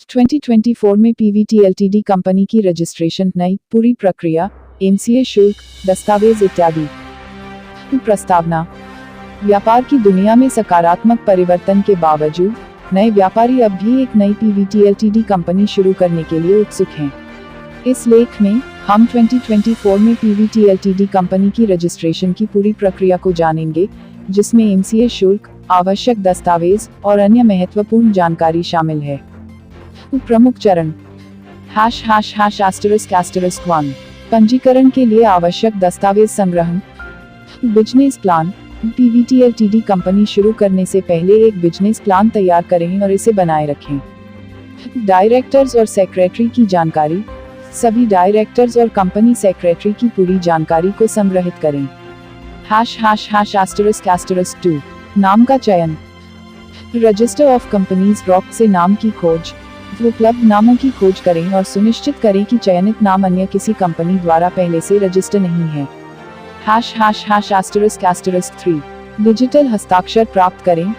2024 में Pvt LTD company की registration, नई पूरी प्रक्रिया, एमसीए शुल्क, दस्तावेज इत्यादि। प्रस्तावना। व्यापार की दुनिया में सकारात्मक परिवर्तन के बावजूद नए व्यापारी अब भी एक नई पीवीटी एलटीडी कंपनी शुरू करने के लिए उत्सुक हैं। इस लेख में हम 2024 में पीवीटी एलटीडी कंपनी की रजिस्ट्रेशन की पूरी प्रक्रिया को जानेंगे, जिसमें एमसीए शुल्क, आवश्यक दस्तावेज और अन्य महत्वपूर्ण जानकारी शामिल है। प्रमुख चरण। ##***1 पंजीकरण के लिए आवश्यक दस्तावेज संग्रहण। Business plan. Pvt LTD company शुरू करने से पहले एक बिजनेस प्लान तैयार करें और इसे बनाए रखें। डायरेक्टर्स और सेक्रेटरी की जानकारी। सभी डायरेक्टर्स और कंपनी सेक्रेटरी की पूरी जानकारी को संग्रहित करें। ##***2 नाम का चयन। रजिस्टर ऑफ कंपनीज रॉक से नाम की खोज। उपलब्ध नामों की खोज करें और सुनिश्चित करें कि चयनित नाम अन्य किसी कंपनी द्वारा पहले से रजिस्टर नहीं है। ##**3 डिजिटल हस्ताक्षर प्राप्त करें।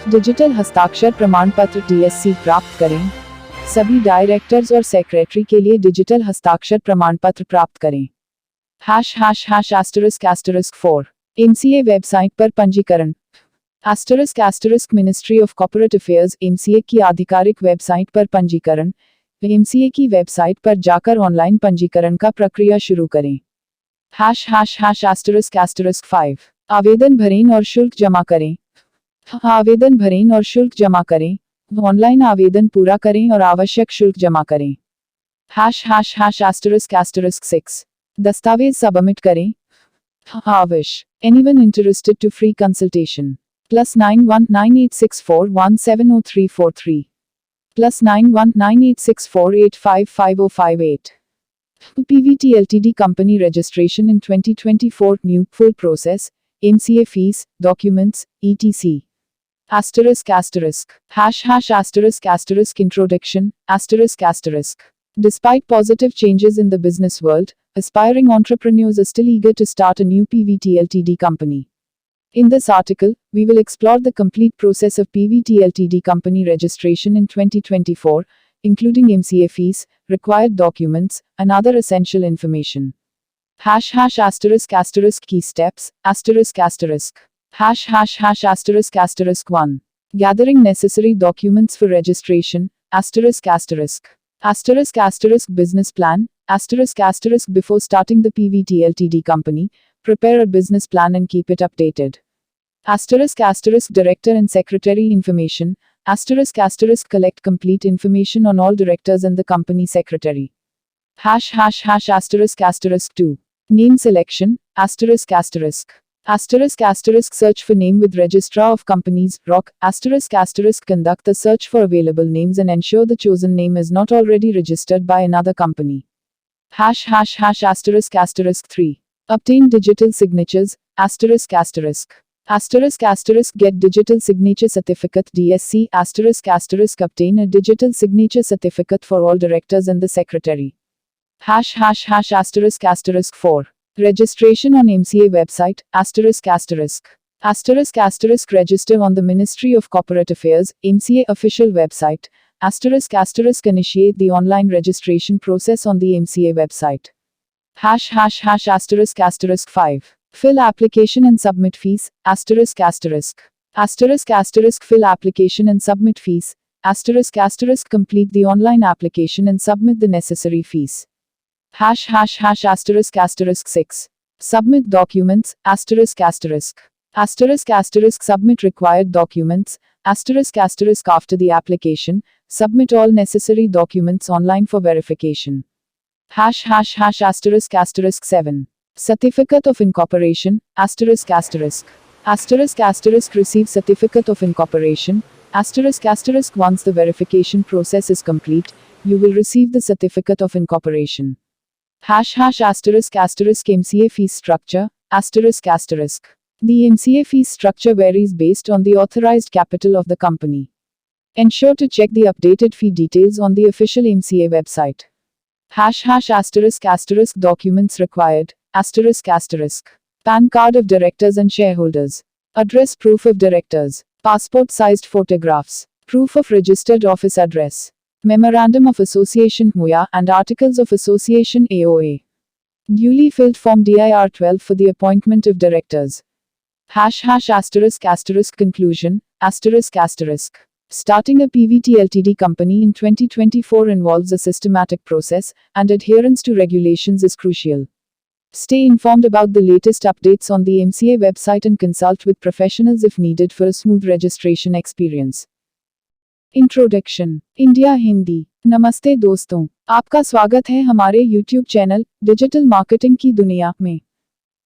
डिजिटल हस्ताक्षर प्रमाण पत्र DSC प्राप्त करें। सभी डायरेक्टर्स और सेक्रेटरी के लिए डिजिटल हस्ताक्षर प्रमाण पत्र प्राप्त करें। ##**4 एमसीए वेबसाइट पर पंजीकरण। Ministry of corporate affairs MCA की आधिकारिक वेबसाइट पर पंजीकरण। एमसीए की वेबसाइट पर जाकर ऑनलाइन पंजीकरण का प्रक्रिया शुरू करें। ##**5 आवेदन भरें और शुल्क जमा करें। आवेदन भरें और शुल्क जमा करें। ऑनलाइन आवेदन पूरा करें और आवश्यक शुल्क जमा करें। ##**6 दस्तावेज सबमिट करें। आविश anyone interested to free consultation +919864170343 +919864855058। PVT Ltd company registration in 2024 new full process, MCA fees, documents, etc. ****** introduction, ***** Despite positive changes in the business world, aspiring entrepreneurs are still eager to start a new PVT Ltd company. In this article, we will explore the complete process of PVT Ltd company registration in 2024, including MCA fees, required documents, and other essential information. #**** key steps, ***** 1. Gathering necessary documents for registration, ***** business plan, **** before starting the PVT Ltd company, prepare a business plan and keep it updated. **** director and secretary information, **** collect complete information on all directors and the company secretary. #***2 name selection, **** search for name with registrar of companies, ROC, **** conduct the search for available names and ensure the chosen name is not already registered by another company. #***3 obtain digital signatures, ***** get digital signature certificate DSC, **** obtain a digital signature certificate for all directors and the secretary. ##*4 registration on MCA website, **** register on the Ministry of Corporate Affairs, MCA official website, **** initiate the online registration process on the MCA website. ##*5 fill application and submit fees, ***** fill application and submit fees, **** complete the online application and submit the necessary fees. ##*6 submit documents, **** submit required documents, after the application, submit all necessary documents online for verification. ##*7 certificate of incorporation, **** receive certificate of incorporation, **** once the verification process is complete, you will receive the certificate of incorporation. #**MCA fee structure, the MCA fee structure varies based on the authorized capital of the company. Ensure to check the updated fee details on the official MCA website. ##** documents required, PAN card of directors and shareholders, address proof of directors, passport-sized photographs, Proof of registered office address. Memorandum of Association MOA and Articles of Association AOA. Duly filled Form DIR 12 for the appointment of directors. **** conclusion, ***. Starting a PVT Ltd company in 2024 involves a systematic process, and adherence to regulations is crucial. Stay informed about the latest updates on the MCA website and consult with professionals if needed for a smooth registration experience. Introduction India Hindi. नमस्ते दोस्तों, आपका स्वागत है हमारे YouTube channel digital marketing की दुनिया में।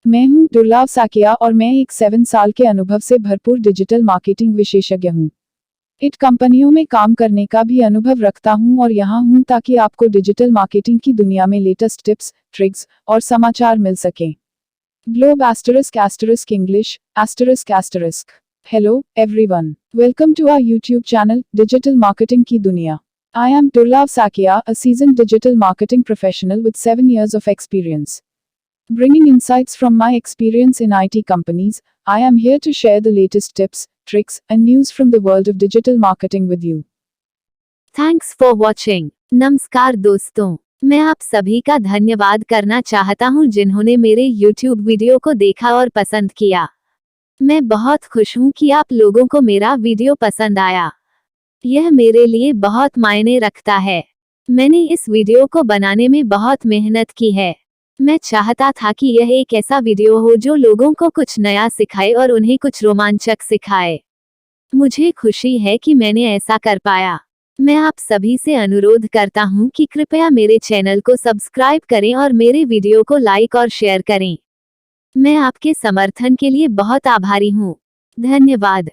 मैं हूं दुर्लभ साकिया और मैं एक 7 साल के अनुभव से भरपूर डिजिटल मार्केटिंग विशेषज्ञ हूं। इट कंपनियों में काम करने का भी अनुभव रखता हूं और यहां हूं ताकि आपको डिजिटल मार्केटिंग की दुनिया में लेटेस्ट टिप्स, ट्रिक्स और समाचार मिल सकें। Globe *** English ***। Hello, everyone. Welcome to our YouTube channel, Digital Marketing Ki Duniya. I am Durlab Sakia, a seasoned digital marketing professional with 7 years of experience. Bringing insights from my experience in IT companies, I am here to share the latest tips, tricks, and news from the world of digital marketing with you. Thanks for watching. नमस्कार दोस्तों, मैं आप सभी का धन्यवाद करना चाहता हूं जिन्होंने मेरे YouTube वीडियो को देखा और पसंद किया। मैं बहुत खुश हूं कि आप लोगों को मेरा वीडियो पसंद आया। यह मेरे लिए बहुत मायने रखता है। मैंने इस वीडियो को बनाने में बहुत मेहनत की है। मैं चाहता था कि यह एक ऐसा वीडियो हो जो लोगों को कुछ नया सिखाए और उन्हें कुछ रोमांचक सिखाए। मुझे खुशी है कि मैंने ऐसा कर पाया। मैं आप सभी से अनुरोध करता हूं कि कृपया मेरे चैनल को सब्सक्राइब करें और मेरे वीडियो को लाइक और शेयर करें। मैं आपके समर्थन के लिए बहुत आभारी हूँ। धन्यवाद।